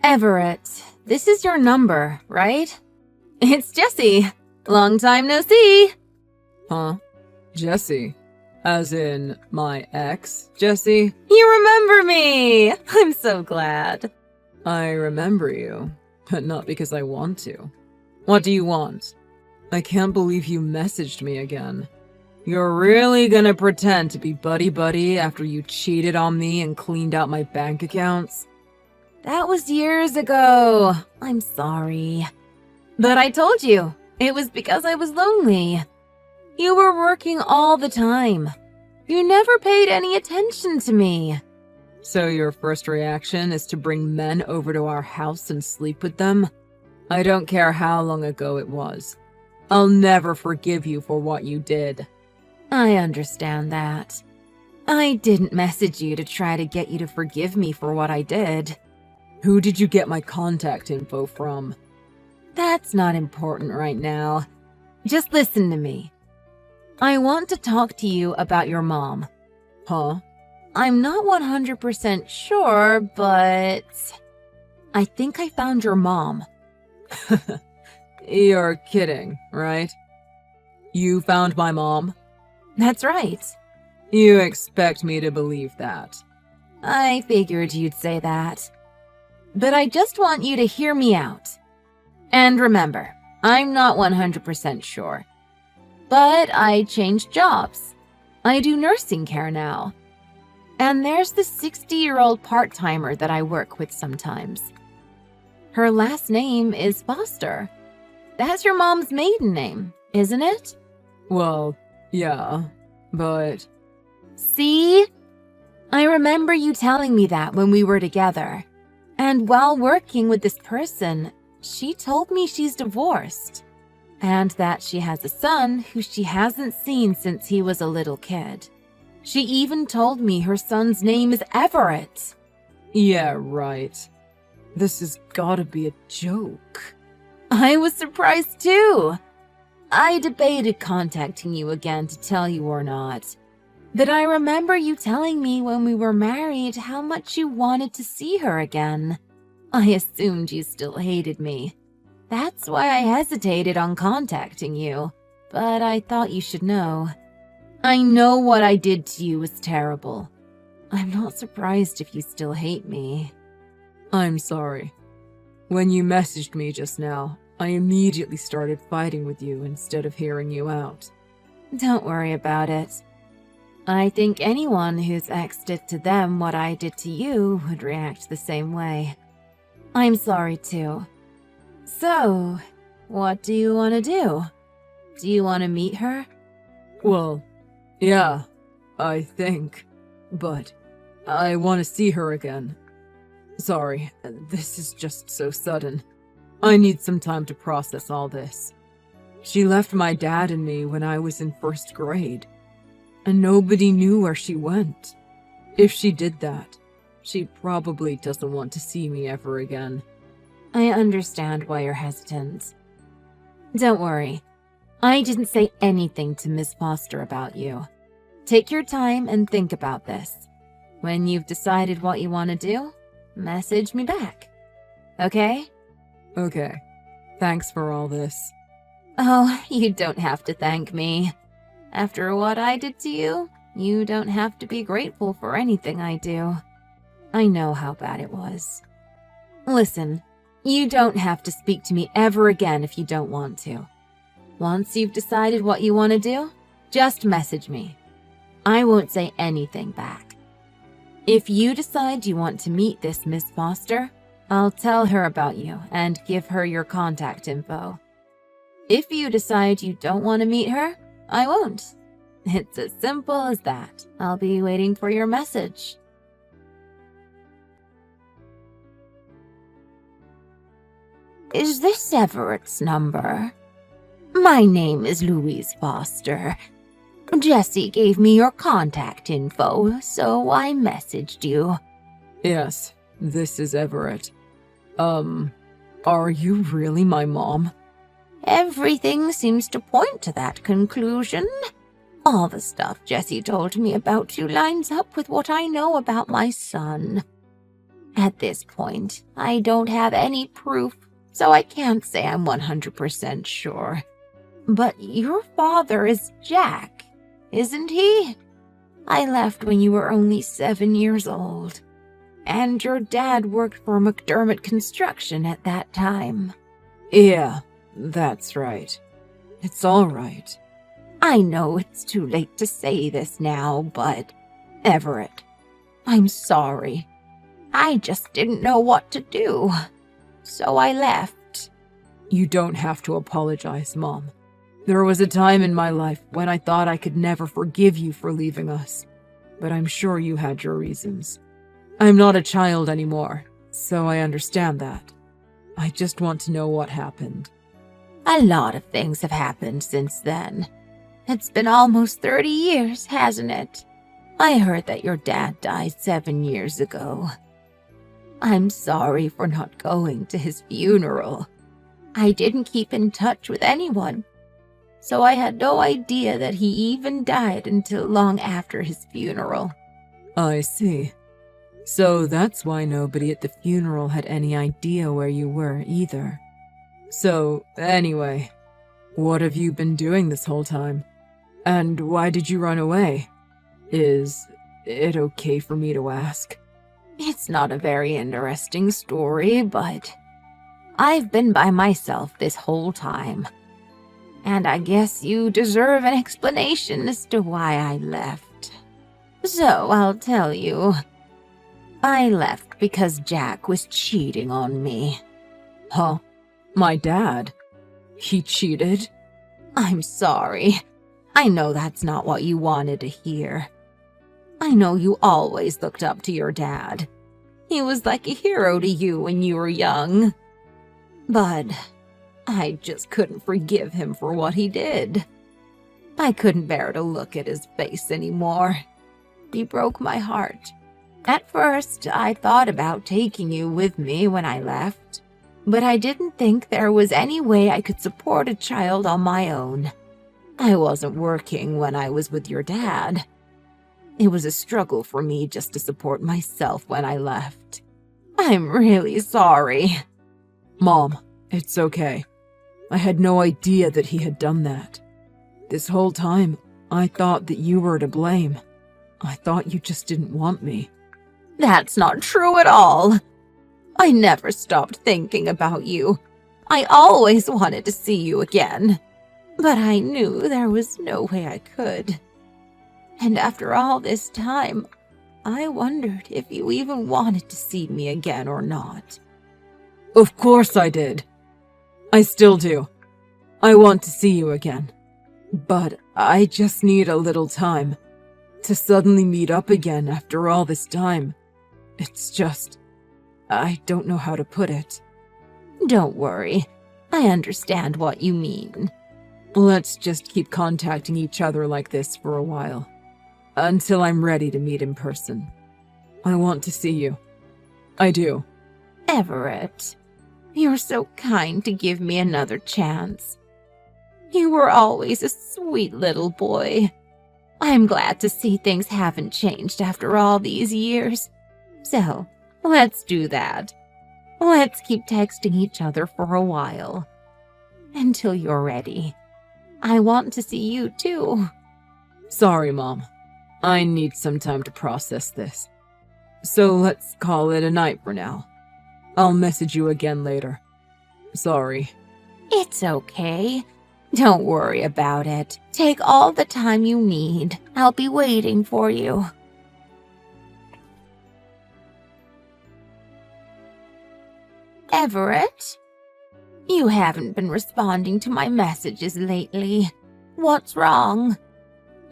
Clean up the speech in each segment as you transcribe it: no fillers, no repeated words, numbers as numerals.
Everett, this is your number, right? It's Jessie. Long time no see. Huh? Jessie? As in my ex, Jessie? You remember me! I'm so glad. I remember you, but not because I want to. What do you want? I can't believe you messaged me again. You're really gonna pretend to be buddy-buddy after you cheated on me and cleaned out my bank accounts? That was years ago. I'm sorry. But I told you, it was because I was lonely. You were working all the time. You never paid any attention to me. So your first reaction is to bring men over to our house and sleep with them? I don't care how long ago it was. I'll never forgive you for what you did. I understand that. I didn't message you to try to get you to forgive me for what I did. Who did you get my contact info from? That's not important right now. Just listen to me. I want to talk to you about your mom. Huh? I'm not 100% sure, but I think I found your mom. You're kidding, right? You found my mom? That's right. You expect me to believe that? I figured you'd say that. But I just want you to hear me out. And remember, I'm not 100% sure. But I changed jobs. I do nursing care now. And there's the 60-year-old part-timer that I work with sometimes. Her last name is Foster. That's your mom's maiden name, isn't it? Well, yeah, but... See? I remember you telling me that when we were together. And while working with this person, she told me she's divorced. And that she has a son who she hasn't seen since he was a little kid. She even told me her son's name is Everett. Yeah, right. This has gotta be a joke. I was surprised too. I debated contacting you again to tell you or not. But I remember you telling me when we were married how much you wanted to see her again. I assumed you still hated me. That's why I hesitated on contacting you. But I thought you should know. I know what I did to you was terrible. I'm not surprised if you still hate me. I'm sorry. When you messaged me just now, I immediately started fighting with you instead of hearing you out. Don't worry about it. I think anyone who's ex did to them what I did to you would react the same way. I'm sorry too. So, what do you want to do? Do you want to meet her? Well, yeah, I think. But I want to see her again. Sorry, this is just so sudden. I need some time to process all this. She left my dad and me when I was in first grade. And nobody knew where she went. If she did that, she probably doesn't want to see me ever again. I understand why you're hesitant. Don't worry. I didn't say anything to Miss Foster about you. Take your time and think about this. When you've decided what you want to do, message me back. Okay? Okay. Thanks for all this. Oh, you don't have to thank me. After what I did to you, you don't have to be grateful for anything I do. I know how bad it was. Listen, you don't have to speak to me ever again if you don't want to. Once you've decided what you want to do, just message me. I won't say anything back. If you decide you want to meet this Miss Foster, I'll tell her about you and give her your contact info. If you decide you don't want to meet her, I won't. It's as simple as that. I'll be waiting for your message. Is this Everett's number? My name is Louise Foster. Jessie gave me your contact info, so I messaged you. Yes, this is Everett. Are you really my mom? Everything seems to point to that conclusion. All the stuff Jessie told me about you lines up with what I know about my son. At this point, I don't have any proof, so I can't say I'm 100% sure. But your father is Jack, isn't he? I left when you were only 7 years old, and your dad worked for McDermott Construction at that time. Yeah, that's right. It's all right. I know it's too late to say this now, but Everett, I'm sorry. I just didn't know what to do, so I left. You don't have to apologize, Mom. There was a time in my life when I thought I could never forgive you for leaving us, but I'm sure you had your reasons. I'm not a child anymore, so I understand that. I just want to know what happened. A lot of things have happened since then. It's been almost 30 years, hasn't it? I heard that your dad died 7 years ago. I'm sorry for not going to his funeral. I didn't keep in touch with anyone, so I had no idea that he even died until long after his funeral. I see. So that's why nobody at the funeral had any idea where you were either. So, anyway, what have you been doing this whole time? And why did you run away? Is it okay for me to ask? It's not a very interesting story, but I've been by myself this whole time. And I guess you deserve an explanation as to why I left. So I'll tell you. I left because Jack was cheating on me. Huh? My dad? He cheated? I'm sorry. I know that's not what you wanted to hear. I know you always looked up to your dad. He was like a hero to you when you were young. But I just couldn't forgive him for what he did. I couldn't bear to look at his face anymore. He broke my heart. At first, I thought about taking you with me when I left, but I didn't think there was any way I could support a child on my own. I wasn't working when I was with your dad. It was a struggle for me just to support myself when I left. I'm really sorry. Mom, it's okay. I had no idea that he had done that. This whole time, I thought that you were to blame. I thought you just didn't want me. That's not true at all. I never stopped thinking about you. I always wanted to see you again. But I knew there was no way I could. And after all this time, I wondered if you even wanted to see me again or not. Of course I did. I still do. I want to see you again. But I just need a little time. To suddenly meet up again after all this time. It's just... I don't know how to put it. Don't worry. I understand what you mean. Let's just keep contacting each other like this for a while. Until I'm ready to meet in person. I want to see you. I do. Everett, you're so kind to give me another chance. You were always a sweet little boy. I'm glad to see things haven't changed after all these years. So, let's do that. Let's keep texting each other for a while. Until you're ready. I want to see you too. Sorry, Mom. I need some time to process this. So let's call it a night for now. I'll message you again later. Sorry. It's okay. Don't worry about it. Take all the time you need. I'll be waiting for you. Everett? You haven't been responding to my messages lately. What's wrong?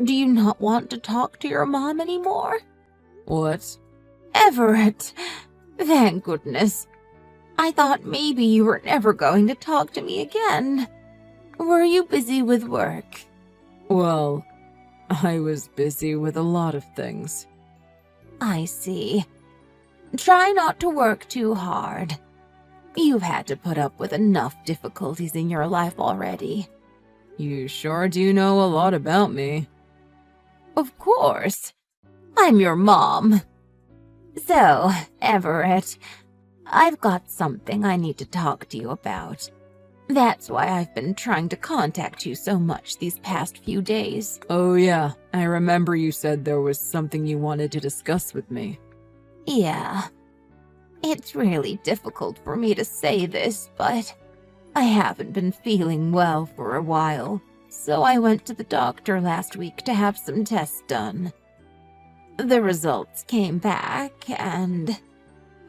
Do you not want to talk to your mom anymore? What? Everett, thank goodness. I thought maybe you were never going to talk to me again. Were you busy with work? Well, I was busy with a lot of things. I see. Try not to work too hard. You've had to put up with enough difficulties in your life already. You sure do know a lot about me. Of course. I'm your mom. So, Everett, I've got something I need to talk to you about. That's why I've been trying to contact you so much these past few days. Oh yeah, I remember you said there was something you wanted to discuss with me. Yeah. It's really difficult for me to say this, but I haven't been feeling well for a while, so I went to the doctor last week to have some tests done. The results came back, and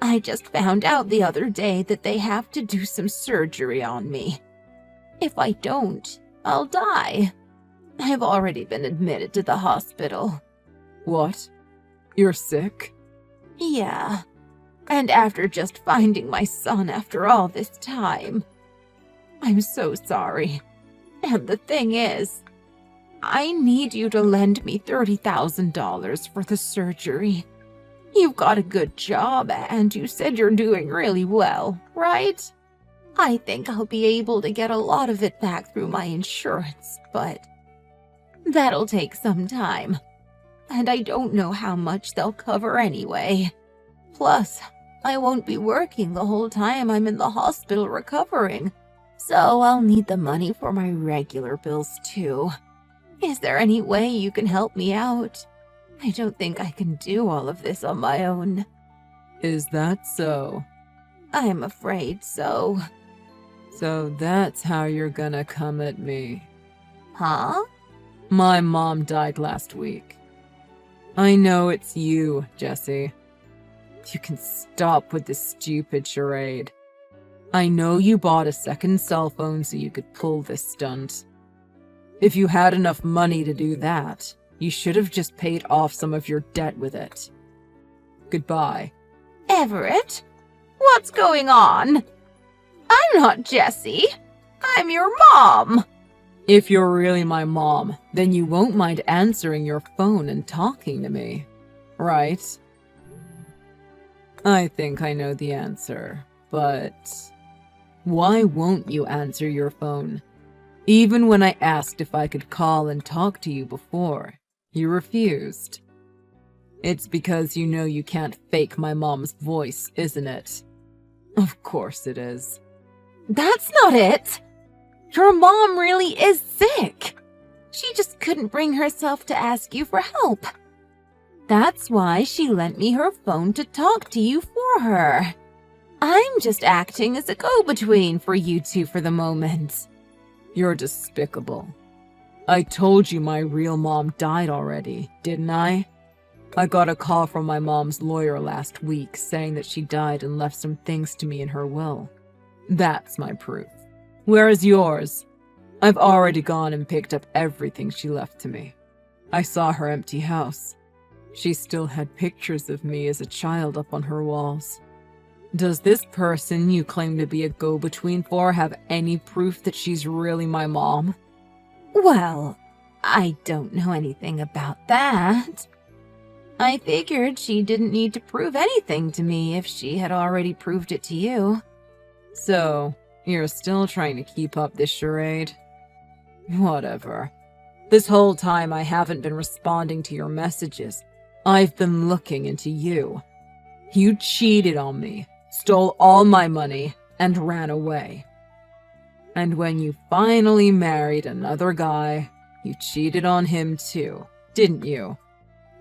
I just found out the other day that they have to do some surgery on me. If I don't, I'll die. I've already been admitted to the hospital. What? You're sick? Yeah. And after just finding my son after all this time, I'm so sorry. And the thing is, I need you to lend me $30,000 for the surgery. You've got a good job, and you said you're doing really well, right? I think I'll be able to get a lot of it back through my insurance, but that'll take some time. And I don't know how much they'll cover anyway. Plus, I won't be working the whole time I'm in the hospital recovering, so I'll need the money for my regular bills too. Is there any way you can help me out? I don't think I can do all of this on my own. Is that so? I'm afraid so. So that's how you're gonna come at me. Huh? My mom died last week. I know it's you, Jesse. You can stop with this stupid charade. I know you bought a second cell phone so you could pull this stunt. If you had enough money to do that, you should have just paid off some of your debt with it. Goodbye. Everett? What's going on? I'm not Jessie. I'm your mom. If you're really my mom, then you won't mind answering your phone and talking to me, right? I think I know the answer, but why won't you answer your phone? Even when I asked if I could call and talk to you before, you refused. It's because you know you can't fake my mom's voice, isn't it? Of course it is. That's not it. Your mom really is sick. She just couldn't bring herself to ask you for help. That's why she lent me her phone to talk to you for her. I'm just acting as a go-between for you two for the moment. You're despicable. I told you my real mom died already, didn't I? I got a call from my mom's lawyer last week saying that she died and left some things to me in her will. That's my proof. Where is yours? I've already gone and picked up everything she left to me. I saw her empty house. She still had pictures of me as a child up on her walls. Does this person you claim to be a go-between for have any proof that she's really my mom? Well, I don't know anything about that. I figured she didn't need to prove anything to me if she had already proved it to you. So, you're still trying to keep up this charade? Whatever. This whole time I haven't been responding to your messages. I've been looking into you. You cheated on me, stole all my money, and ran away. And when you finally married another guy, you cheated on him too, didn't you?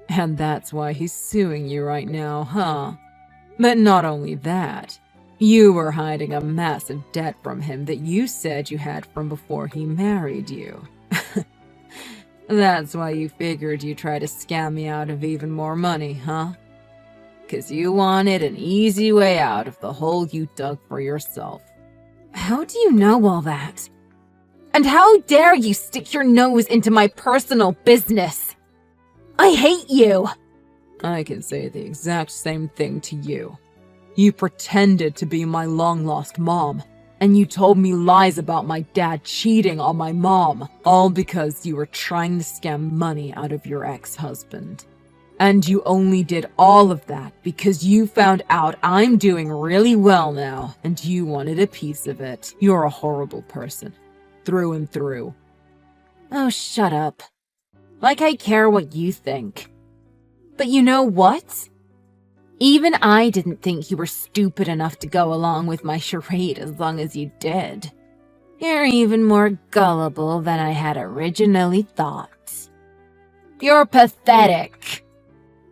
And that's why he's suing you right now, huh? But not only that, you were hiding a massive debt from him that you said you had from before he married you. That's why you figured you'd try to scam me out of even more money, huh? 'Cause you wanted an easy way out of the hole you dug for yourself. How do you know all that? And how dare you stick your nose into my personal business? I hate you! I can say the exact same thing to you. You pretended to be my long-lost mom, and you told me lies about my dad cheating on my mom, all because you were trying to scam money out of your ex-husband. And you only did all of that because you found out I'm doing really well now, and you wanted a piece of it. You're a horrible person, through and through. Oh, shut up. Like I care what you think. But you know what? Even I didn't think you were stupid enough to go along with my charade as long as you did. You're even more gullible than I had originally thought. You're pathetic.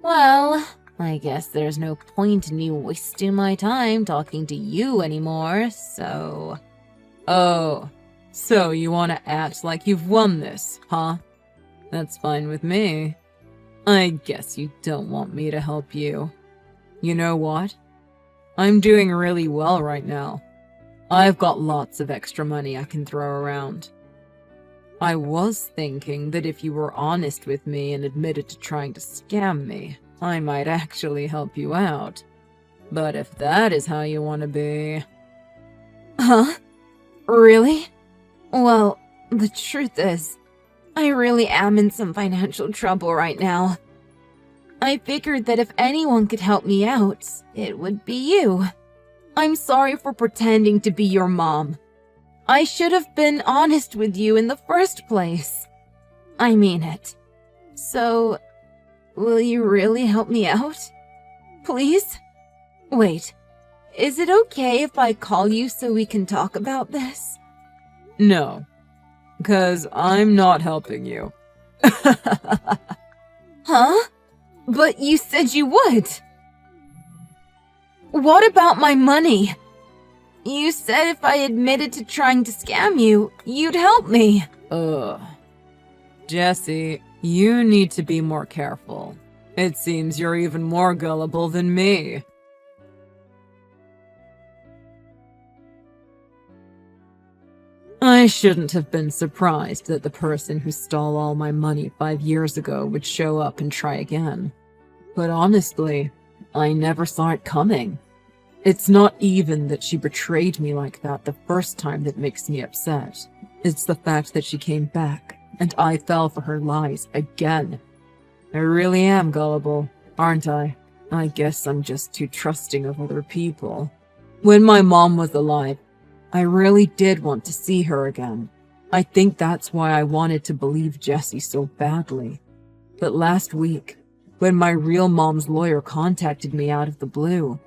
Well, I guess there's no point in me wasting my time talking to you anymore, so... Oh, so you want to act like you've won this, huh? That's fine with me. I guess you don't want me to help you. You know what? I'm doing really well right now. I've got lots of extra money I can throw around. I was thinking that if you were honest with me and admitted to trying to scam me, I might actually help you out. But if that is how you want to be... Huh? Really? Well, the truth is, I really am in some financial trouble right now. I figured that if anyone could help me out, it would be you. I'm sorry for pretending to be your mom. I should have been honest with you in the first place. I mean it. So, will you really help me out? Please? Wait, is it okay if I call you so we can talk about this? No, 'cause I'm not helping you. Huh? But you said you would. What about my money? You said if I admitted to trying to scam you, you'd help me. Ugh. Jesse, you need to be more careful. It seems you're even more gullible than me. I shouldn't have been surprised that the person who stole all my money 5 years ago would show up and try again. But honestly, I never saw it coming. It's not even that she betrayed me like that the first time that makes me upset. It's the fact that she came back, and I fell for her lies again. I really am gullible, aren't I? I guess I'm just too trusting of other people. When my mom was alive, I really did want to see her again. I think that's why I wanted to believe Jessie so badly. But last week, when my real mom's lawyer contacted me out of the blue,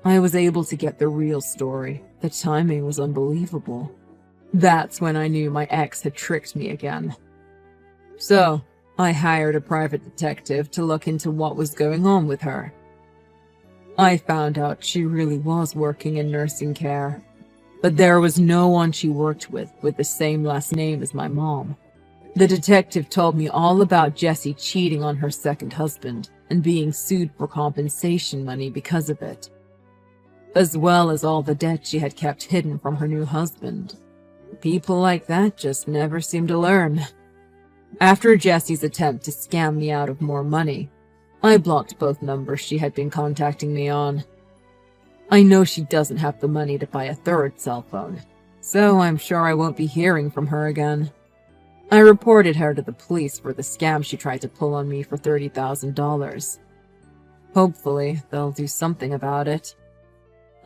I was able to get the real story. The timing was unbelievable. That's when I knew my ex had tricked me again. So, I hired a private detective to look into what was going on with her. I found out she really was working in nursing care, but there was no one she worked with the same last name as my mom. The detective told me all about Jessie cheating on her second husband and being sued for compensation money because of it, as well as all the debt she had kept hidden from her new husband. People like that just never seem to learn. After Jessie's attempt to scam me out of more money, I blocked both numbers she had been contacting me on. I know she doesn't have the money to buy a third cell phone, so I'm sure I won't be hearing from her again. I reported her to the police for the scam she tried to pull on me for $30,000. Hopefully, they'll do something about it.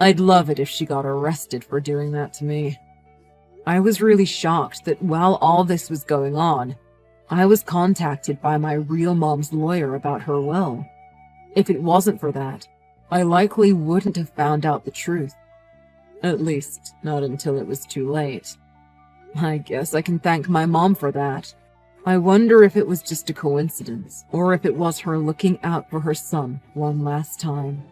I'd love it if she got arrested for doing that to me. I was really shocked that while all this was going on, I was contacted by my real mom's lawyer about her will. If it wasn't for that, I likely wouldn't have found out the truth. At least, not until it was too late. I guess I can thank my mom for that. I wonder if it was just a coincidence, or if it was her looking out for her son one last time.